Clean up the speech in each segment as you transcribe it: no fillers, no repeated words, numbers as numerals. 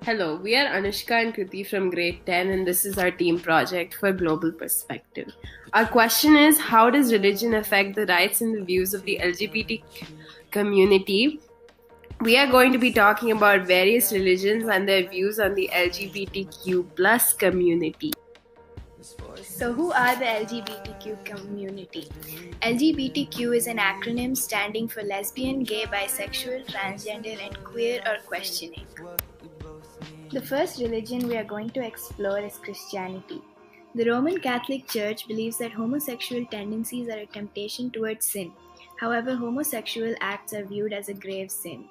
Hello, we are Anushka and Kriti from grade 10, and this is our team project for Global Perspective. Our question is: how does religion affect the rights and the views of the LGBT community? We are going to be talking about various religions and their views on the LGBTQ plus community. So, who are the LGBTQ community? LGBTQ is an acronym standing for lesbian, gay, bisexual, transgender, and queer or questioning. The first religion we are going to explore is Christianity. The Roman Catholic Church believes that homosexual tendencies are a temptation towards sin. However, homosexual acts are viewed as a grave sin.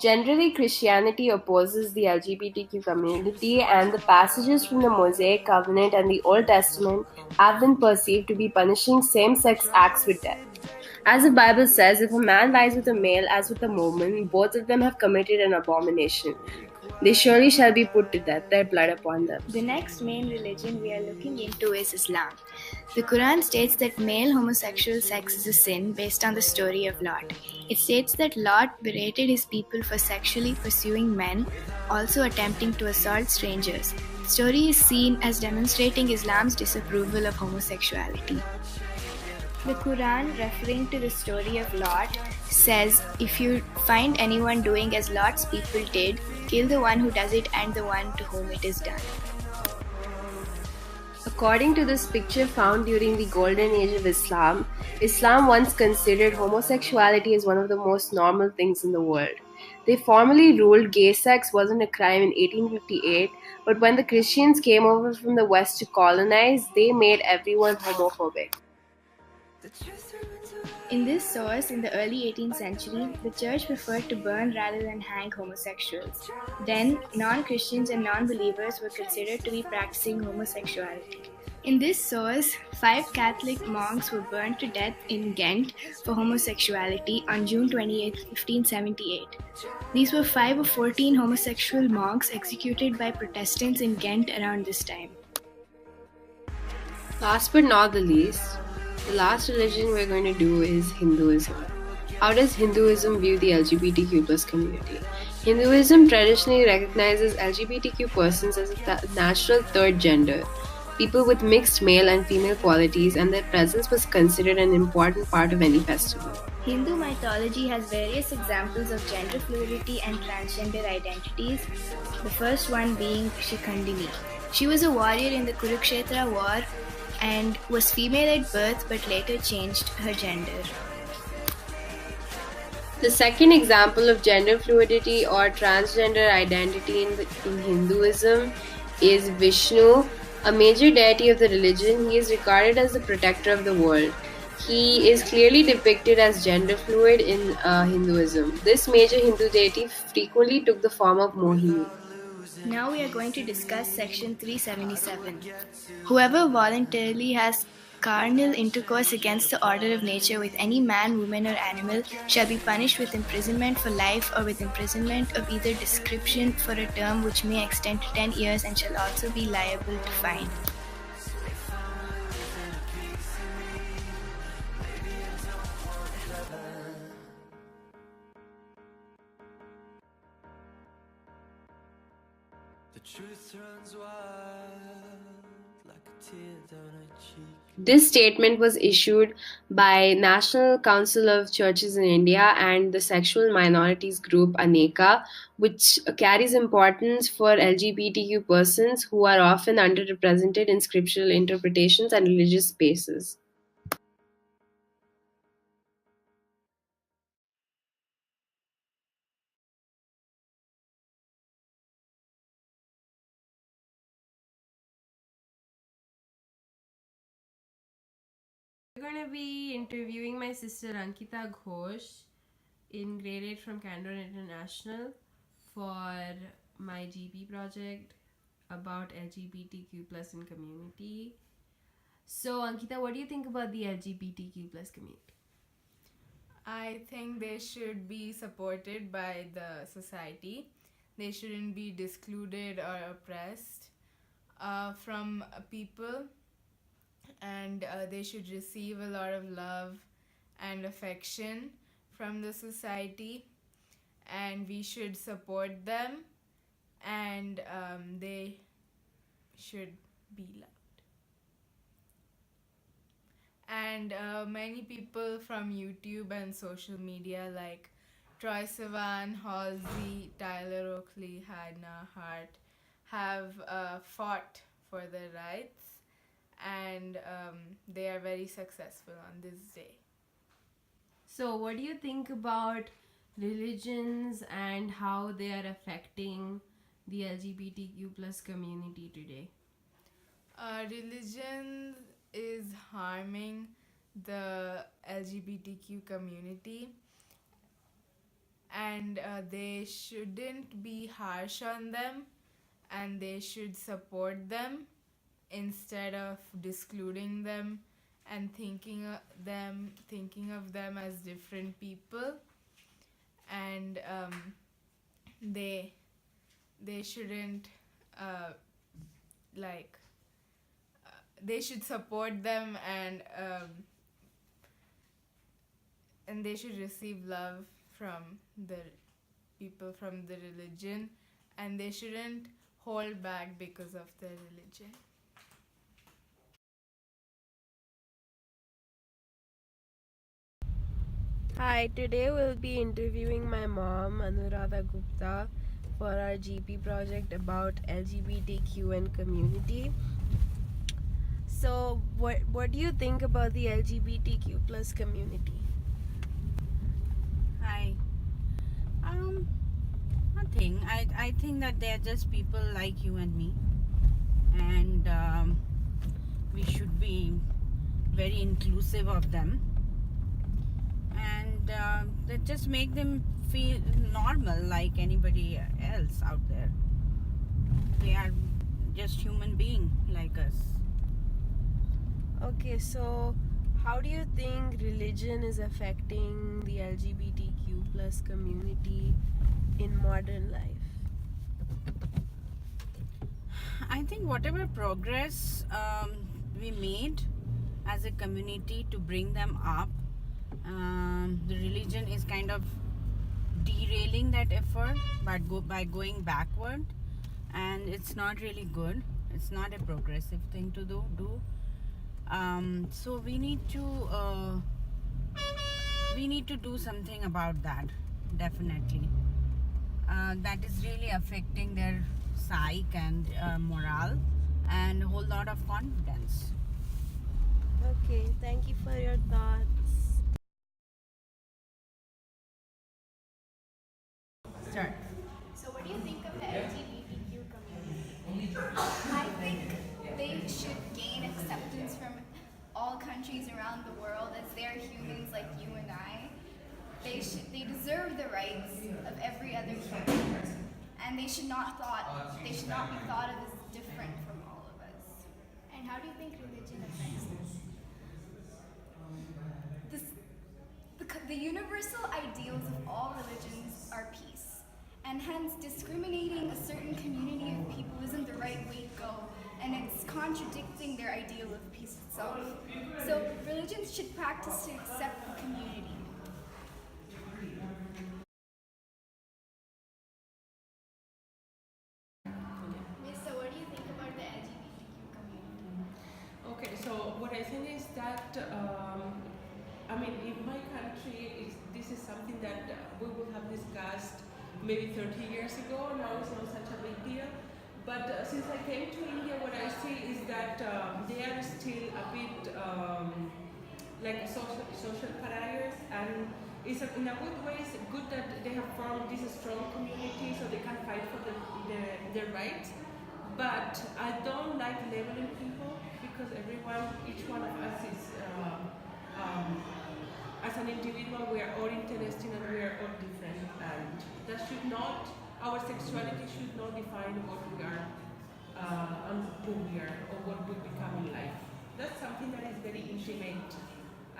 Generally, Christianity opposes the LGBTQ community, and the passages from the Mosaic Covenant and the Old Testament have been perceived to be punishing same sex acts with death. As the Bible says, if a man lies with a male as with a woman, both of them have committed an abomination. They surely shall be put to death, their blood upon them. The next main religion we are looking into is Islam. The Quran states that male homosexual sex is a sin based on the story of Lot. It states that Lot berated his people for sexually pursuing men, also attempting to assault strangers. The story is seen as demonstrating Islam's disapproval of homosexuality. The Quran, referring to the story of Lot, says, "If you find anyone doing as Lot's people did, kill the one who does it and the one to whom it is done." According to this picture found during the golden age of Islam, Islam once considered homosexuality as one of the most normal things in the world. They formally ruled gay sex wasn't a crime in 1858, but when the Christians came over from the West to colonize, they made everyone homophobic. In this source, in the early 18th century, the church preferred to burn rather than hang homosexuals. Then, non-Christians and non-believers were considered to be practicing homosexuality. In this source, 5 Catholic monks were burned to death in Ghent for homosexuality on June 28, 1578. These were 5 of 14 homosexual monks executed by Protestants in Ghent around this time. Last but not the least, the last religion we're going to do is Hinduism. How does Hinduism view the LGBTQ plus community? Hinduism traditionally recognizes LGBTQ persons as a natural third gender, people with mixed male and female qualities, and their presence was considered an important part of any festival. Hindu mythology has various examples of gender fluidity and transgender identities, the first one being Shikhandini. She was a warrior in the Kurukshetra war and was female at birth but later changed her gender. The second example of gender fluidity or transgender identity in Hinduism is Vishnu, a major deity of the religion. He is regarded as the protector of the world. He is clearly depicted as gender fluid in Hinduism. This major Hindu deity frequently took the form of Mohini. Now we are going to discuss section 377. Whoever voluntarily has carnal intercourse against the order of nature with any man, woman, or animal shall be punished with imprisonment for life or with imprisonment of either description for a term which may extend to 10 years and shall also be liable to fine. The truth runs wild like a tear down her cheek. This statement was issued by National Council of Churches in India and the sexual minorities group Aneka, which carries importance for LGBTQ persons who are often underrepresented in scriptural interpretations and religious spaces. I'm going to be interviewing my sister Ankita Ghosh in grade 8 from Candor International for my GP project about LGBTQ plus in community. So Ankita, what do you think about the LGBTQ plus community? I think they should be supported by the society. They shouldn't be excluded or oppressed from people, and they should receive a lot of love and affection from the society, and we should support them and they should be loved. And many people from YouTube and social media like Troy Sivan, Halsey, Tyler Oakley, Hannah Hart have fought for their rights, and they are very successful on this day. So, what do you think about religions and how they are affecting the LGBTQ plus community today? Religion is harming the LGBTQ community, and they shouldn't be harsh on them, and they should support them instead of discluding them and thinking of them as different people. And they they shouldn't like they should support them, and they should receive love from the people from the religion, and they shouldn't hold back because of their religion. Hi, today we'll be interviewing my mom, Anuradha Gupta, for our GP project about LGBTQ and community. So, what do you think about the LGBTQ plus community? Hi. Nothing. I think that they're just people like you and me, and we should be very inclusive of them, and that just make them feel normal like anybody else out there. They are just human being like us. Okay, so how do you think religion is affecting the LGBTQ plus community in modern life? I think whatever progress we made as a community to bring them up, the religion is kind of derailing that effort by going backward, and it's not really good. It's not a progressive thing to do. So we need to do something about that, definitely. That is really affecting their psyche and morale and a whole lot of confidence. Okay, thank you for your thoughts. Start. So, what do you think of the LGBTQ community? I think they should gain acceptance from all countries around the world as they're humans like you and I. They deserve the rights of every other human, and they should not be thought of as different from all of us. And how do you think religion affects this? The universal ideals of all religions are peace, and hence discriminating a certain community of people isn't the right way to go, and it's contradicting their ideal of peace itself. So religions should practice to accept the community. Miss, so what do you think about the LGBTQ community? Okay, so what I think is that, in my country, this is something that we would have discussed maybe 30 years ago. Now it's not such a big deal. But since I came to India, what I see is that they are still a bit like social pariahs, and in a good way, it's good that they have formed this strong community so they can fight for their rights. But I don't like labeling people because each one of us is, as an individual, we are all interesting and we are all different, and that should not, our sexuality should not define what we are and who we are or what we become in life. That's something that is very intimate,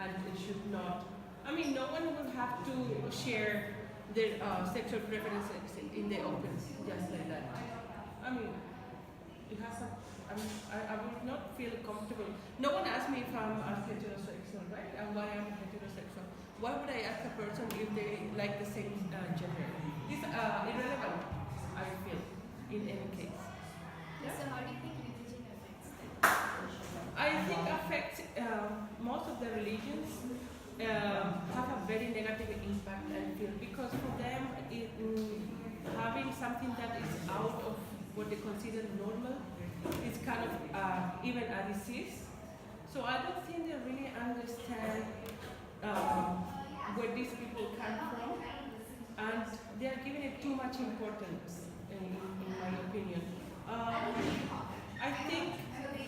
and it should not. No one will have to share their sexual preferences in the open, just like that. It has a, I would not feel comfortable. No one asked me if I'm heterosexual, right? And why I'm heterosexual. Why would I ask a person if they like the same gender? It's irrelevant, I feel. something that is out of what they consider normal. It's kind of even a disease. So I don't think they really understand where these people come from, and they are giving it too much importance, in my opinion. I think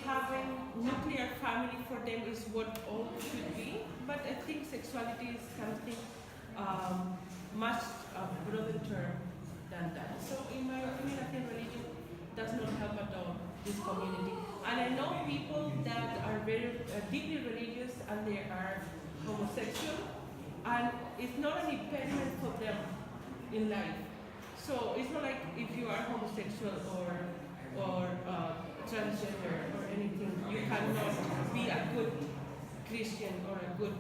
having nuclear family for them is what all should be, but I think sexuality is something much broader term than that. So in my opinion, I think religion does not help at all this community. And I know people that are very deeply religious and they are homosexual, and it's not an impediment for them in life. So it's not like if you are homosexual or transgender or anything, you cannot be a good Christian or a good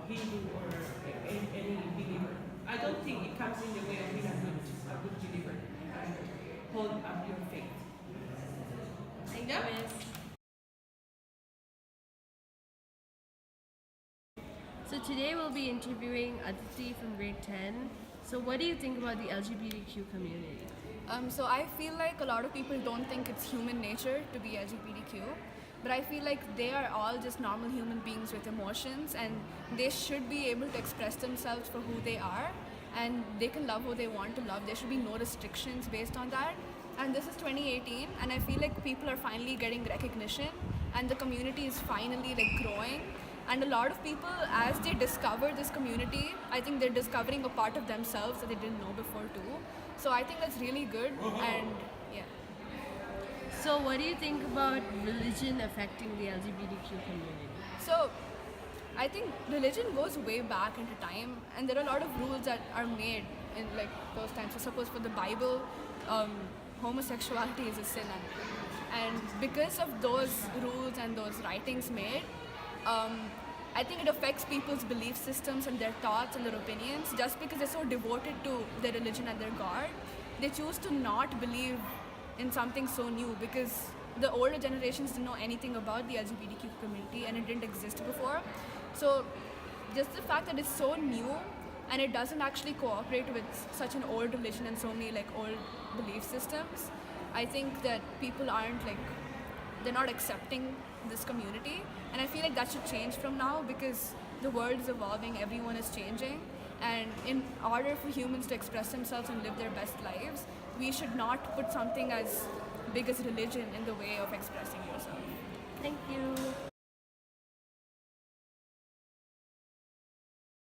Hindu or any believer. I don't think it comes in the way of being a good believer and hold up your faith. Thank Yeah. you, Miss. So today we'll be interviewing Aditi from grade 10. So what do you think about the LGBTQ community? So I feel like a lot of people don't think it's human nature to be LGBTQ, but I feel like they are all just normal human beings with emotions, and they should be able to express themselves for who they are, and they can love who they want to love. There should be no restrictions based on that. And this is 2018, and I feel like people are finally getting recognition, and the community is finally growing. And a lot of people, as they discover this community, I think they're discovering a part of themselves that they didn't know before too. So I think that's really good, and yeah. So what do you think about religion affecting the LGBTQ community? So I think religion goes way back into time, and there are a lot of rules that are made in those times. So suppose for the Bible, homosexuality is a sin, and because of those rules and those writings made, I think it affects people's belief systems and their thoughts and their opinions. Just because they're so devoted to their religion and their God, they choose to not believe in something so new, because the older generations didn't know anything about the LGBTQ community and it didn't exist before. So just the fact that it's so new and it doesn't actually cooperate with such an old religion and so many old belief systems, I think that people aren't they're not accepting this community, and I feel like that should change from now, because the world is evolving, everyone is changing, and in order for humans to express themselves and live their best lives, we should not put something as big as religion in the way of expressing yourself.